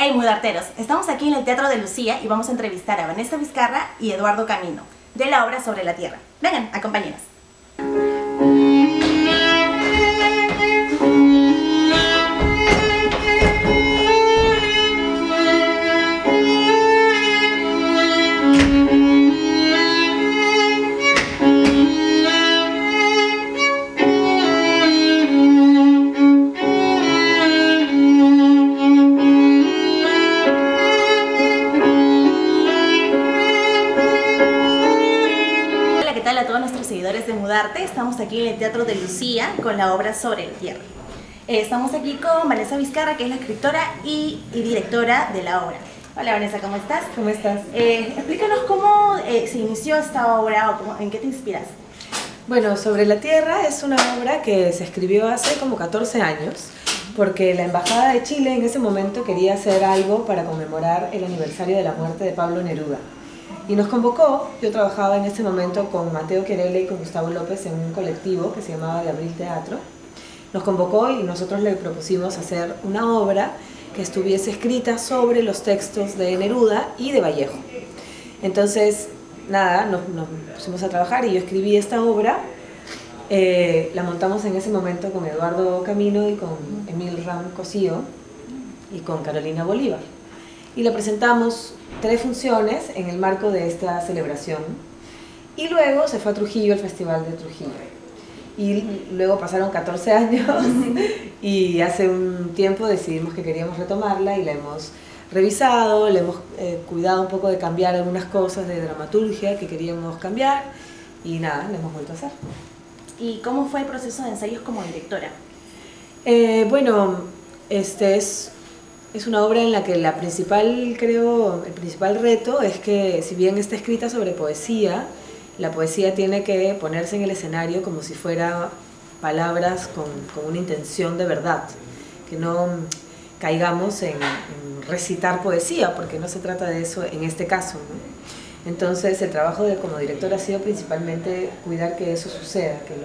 Hey Mudarteros, estamos aquí en el Teatro de Lucía y vamos a entrevistar a Vanessa Vizcarra y Eduardo Camino, de la obra Sobre la Tierra. Vengan, acompáñenos. A todos nuestros seguidores de Mudarte, estamos aquí en el Teatro de Lucía con la obra Sobre la Tierra. Estamos aquí con Vanessa Vizcarra, que es la escritora y directora de la obra. Hola Vanessa, ¿cómo estás? ¿Cómo estás? Explícanos cómo se inició esta obra o en qué te inspiras. Bueno, Sobre la Tierra es una obra que se escribió hace como 14 años porque la Embajada de Chile en ese momento quería hacer algo para conmemorar el aniversario de la muerte de Pablo Neruda. Y nos convocó. Yo trabajaba en ese momento con Mateo Querelle y con Gustavo López en un colectivo que se llamaba De Abril Teatro. Nos convocó y nosotros le propusimos hacer una obra que estuviese escrita sobre los textos de Neruda y de Vallejo. Entonces, nada, nos pusimos a trabajar y yo escribí esta obra. La montamos en ese momento con Eduardo Camino y con Emil Ram Cosío y con Carolina Bolívar. Y la presentamos 3 funciones en el marco de esta celebración. Y luego se fue a Trujillo, el Festival de Trujillo. Y luego pasaron 14 años y hace un tiempo decidimos que queríamos retomarla y la hemos revisado, le hemos cuidado un poco de cambiar algunas cosas de dramaturgia que queríamos cambiar y nada, la hemos vuelto a hacer. ¿Y cómo fue el proceso de ensayos como directora? Bueno, es una obra en la que el principal reto es que, si bien está escrita sobre poesía, la poesía tiene que ponerse en el escenario como si fuera palabras con una intención de verdad, que no caigamos en recitar poesía, porque no se trata de eso en este caso, ¿no? Entonces el trabajo como directora ha sido principalmente cuidar que eso suceda, que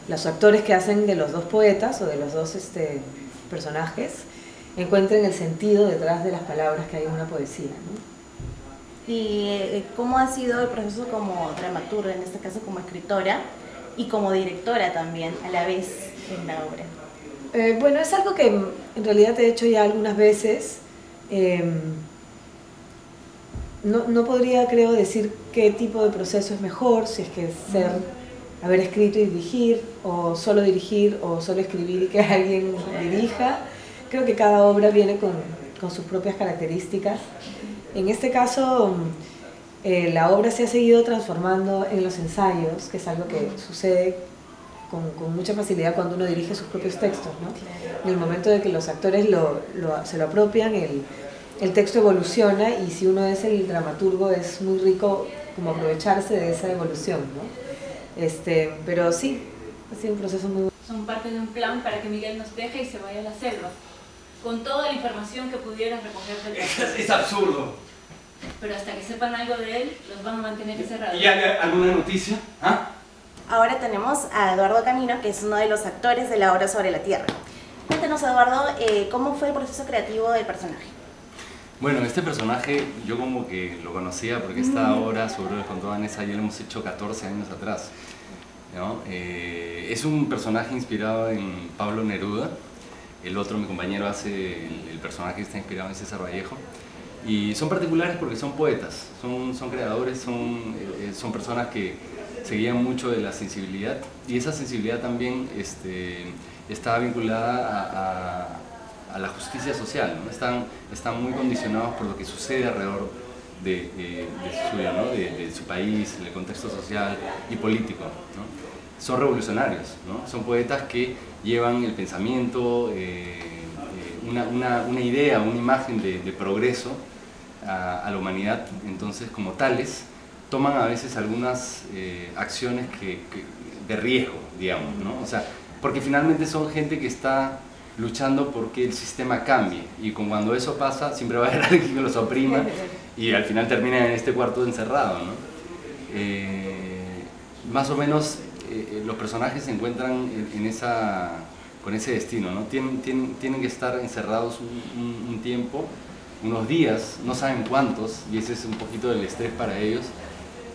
los actores que hacen de los dos poetas o de los dos personajes encuentren el sentido detrás de las palabras que hay en una poesía, ¿no? ¿Y cómo ha sido el proceso como dramaturga, en este caso como escritora, y como directora también, a la vez en la obra? Bueno, es algo que en realidad he hecho ya algunas veces. No podría, creo, decir qué tipo de proceso es mejor, si es que haber escrito y dirigir, o solo escribir y que alguien dirija. Creo que cada obra viene con sus propias características. En este caso, la obra se ha seguido transformando en los ensayos, que es algo que sucede con mucha facilidad cuando uno dirige sus propios textos, ¿no? En el momento de que los actores se lo apropian, el texto evoluciona y si uno es el dramaturgo es muy rico como aprovecharse de esa evolución, ¿no? Pero sí, ha sido un proceso muy... Son parte de un plan para que Miguel nos deje y se vaya a la selva, con toda la información que pudieras recoger del país. Es absurdo. Pero hasta que sepan algo de él, los van a mantener encerrados. ¿Y hay alguna noticia? ¿Ah? Ahora tenemos a Eduardo Camino, que es uno de los actores de la obra Sobre la Tierra. Cuéntanos, Eduardo, ¿cómo fue el proceso creativo del personaje? Bueno, este personaje yo como que lo conocía porque esta obra, sobre con toda Vanessa, ya lo hemos hecho 14 años atrás, ¿no? Es un personaje inspirado en Pablo Neruda. El otro, mi compañero, hace el personaje que está inspirado en César Vallejo. Y son particulares porque son poetas, son creadores, son personas que se guían mucho de la sensibilidad. Y esa sensibilidad también está vinculada a la justicia social, ¿no? Están muy condicionados por lo que sucede alrededor de su país, el contexto social y político, ¿no? Son revolucionarios, ¿no? Son poetas que llevan el pensamiento, una idea, una imagen de progreso a la humanidad. Entonces, como tales, toman a veces algunas acciones de riesgo, digamos, ¿no? O sea, porque finalmente son gente que está luchando porque el sistema cambie, y cuando eso pasa siempre va a haber alguien que los oprima y al final terminan en este cuarto encerrado, ¿no? Más o menos los personajes se encuentran con ese destino, ¿no? Tienen que estar encerrados un tiempo unos días, no saben cuántos, y ese es un poquito del estrés para ellos,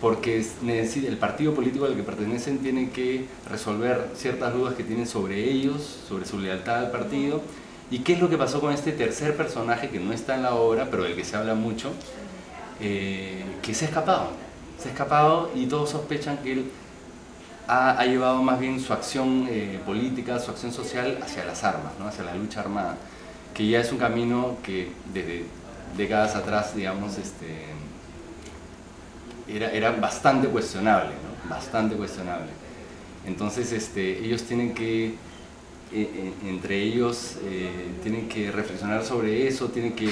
porque el partido político al que pertenecen tiene que resolver ciertas dudas que tienen sobre ellos, sobre su lealtad al partido, y qué es lo que pasó con este tercer personaje que no está en la obra, pero del que se habla mucho, que se ha escapado y todos sospechan que él ha llevado más bien su acción política, su acción social hacia las armas, ¿no? Hacia la lucha armada, que ya es un camino que desde décadas atrás, digamos, era bastante cuestionable, ¿no? Bastante cuestionable. Entonces ellos tienen que, entre ellos, tienen que reflexionar sobre eso, tienen que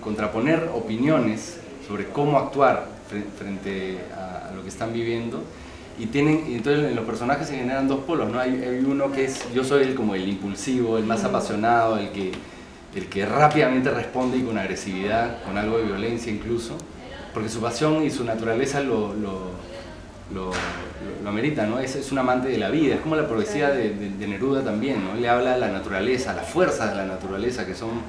contraponer opiniones sobre cómo actuar frente a lo que están viviendo. Y entonces en los personajes se generan dos polos, ¿no? Hay uno que es, yo soy como el impulsivo, el más apasionado, el que rápidamente responde y con agresividad, con algo de violencia incluso, porque su pasión y su naturaleza lo amerita, ¿no? Es un amante de la vida, es como la poesía de Neruda también, ¿no? Le habla a la naturaleza, a las fuerzas de la naturaleza que son,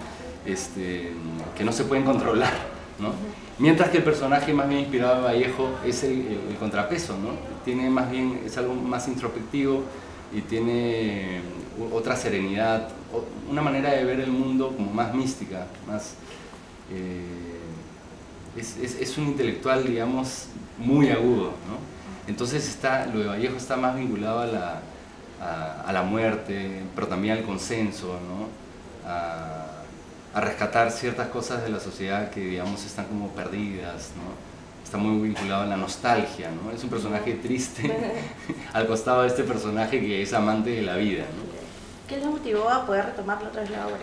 que no se pueden controlar, ¿no? Mientras que el personaje más bien inspirado de Vallejo es el contrapeso, ¿no? Tiene más bien, es algo más introspectivo y tiene otra serenidad, una manera de ver el mundo como más mística, más... es un intelectual, digamos, muy agudo, ¿no? Entonces lo de Vallejo está más vinculado a la muerte, pero también al consenso, ¿no? A rescatar ciertas cosas de la sociedad que, digamos, están como perdidas, ¿no? Está muy vinculado a la nostalgia, ¿no? Es un personaje triste al costado de este personaje que es amante de la vida, ¿no? ¿Qué les motivó a poder retomarlo otra vez la obra?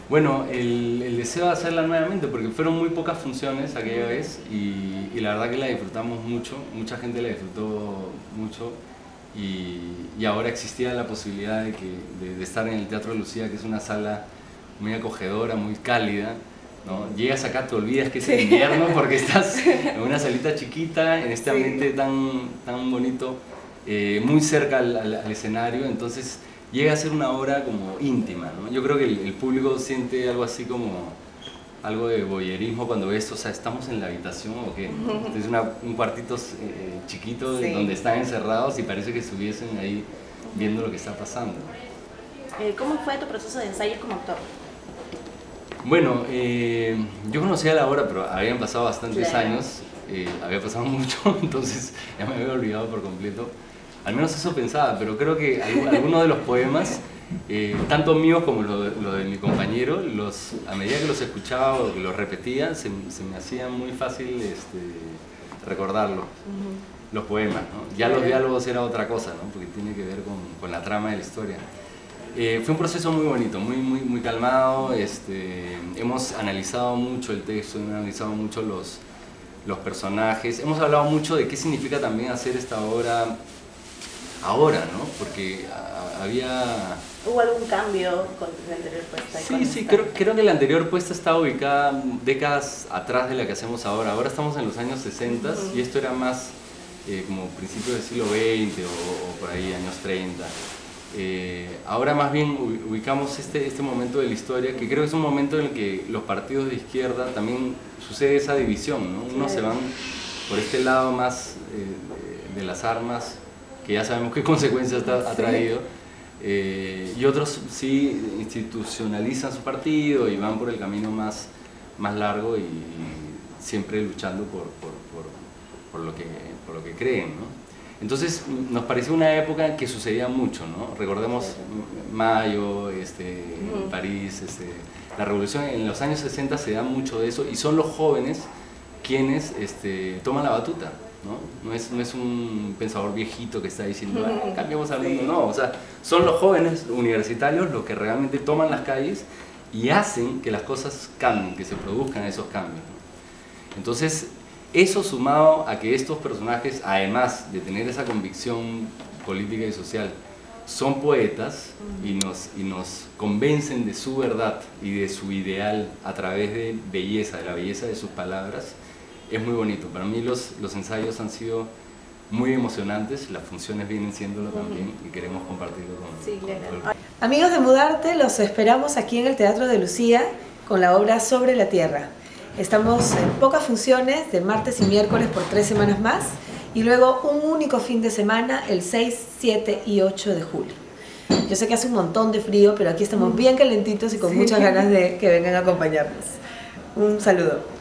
Bueno, el deseo de hacerla nuevamente, porque fueron muy pocas funciones aquella vez y la verdad que la disfrutamos mucho, mucha gente la disfrutó mucho y ahora existía la posibilidad de estar en el Teatro de Lucía, que es una sala muy acogedora, muy cálida, ¿no? Llegas acá, te olvidas que es invierno porque estás en una salita chiquita, en este ambiente tan bonito, muy cerca al escenario, entonces llega a ser una obra como íntima, ¿no? Yo creo que el público siente algo así como algo de voyerismo cuando ves, o sea, estamos en la habitación o qué, es un cuartito chiquito donde están encerrados y parece que estuviesen ahí viendo lo que está pasando. ¿Cómo fue tu proceso de ensayo como actor? Bueno, yo conocía la obra, pero habían pasado bastantes años, había pasado mucho, entonces ya me había olvidado por completo. Al menos eso pensaba, pero creo que algunos de los poemas, tanto míos como lo de mi compañero, a medida que los escuchaba o que los repetía, se me hacía muy fácil recordarlos, los poemas, ¿no? Ya los diálogos era otra cosa, ¿no? Porque tiene que ver con la trama de la historia. Fue un proceso muy bonito, muy calmado. Hemos analizado mucho el texto, hemos analizado mucho los personajes, hemos hablado mucho de qué significa también hacer esta obra ahora, ¿no? Porque ¿Hubo algún cambio con la anterior puesta? Sí, creo que la anterior puesta estaba ubicada décadas atrás de la que hacemos ahora. Ahora estamos en los años 60 y esto era más como principios del siglo XX o por ahí años 30. Ahora más bien ubicamos este momento de la historia, que creo que es un momento en el que los partidos de izquierda también sucede esa división, ¿no? Unos se van por este lado más de las armas, que ya sabemos qué consecuencias ha traído, y otros sí institucionalizan su partido y van por el camino más largo y siempre luchando por lo que creen, ¿no? Entonces nos pareció una época en que sucedía mucho, ¿no? Recordemos Mayo, París, la revolución en los años 60 se da mucho de eso y son los jóvenes quienes toman la batuta, ¿no? No es un pensador viejito que está diciendo, cambiemos al mundo, no, o sea, son los jóvenes universitarios los que realmente toman las calles y hacen que las cosas cambien, que se produzcan esos cambios, ¿no? Entonces, eso sumado a que estos personajes, además de tener esa convicción política y social, son poetas y nos convencen de su verdad y de su ideal a través de la belleza de sus palabras, es muy bonito. Para mí los ensayos han sido muy emocionantes, las funciones vienen siéndolo también y queremos compartirlo con todo el mundo. Amigos de Mudarte, los esperamos aquí en el Teatro de Lucía con la obra Sobre la Tierra. Estamos en pocas funciones, de martes y miércoles por 3 semanas más, y luego un único fin de semana, el 6, 7 y 8 de julio. Yo sé que hace un montón de frío, pero aquí estamos bien calentitos y con muchas ganas de que vengan a acompañarnos. Un saludo.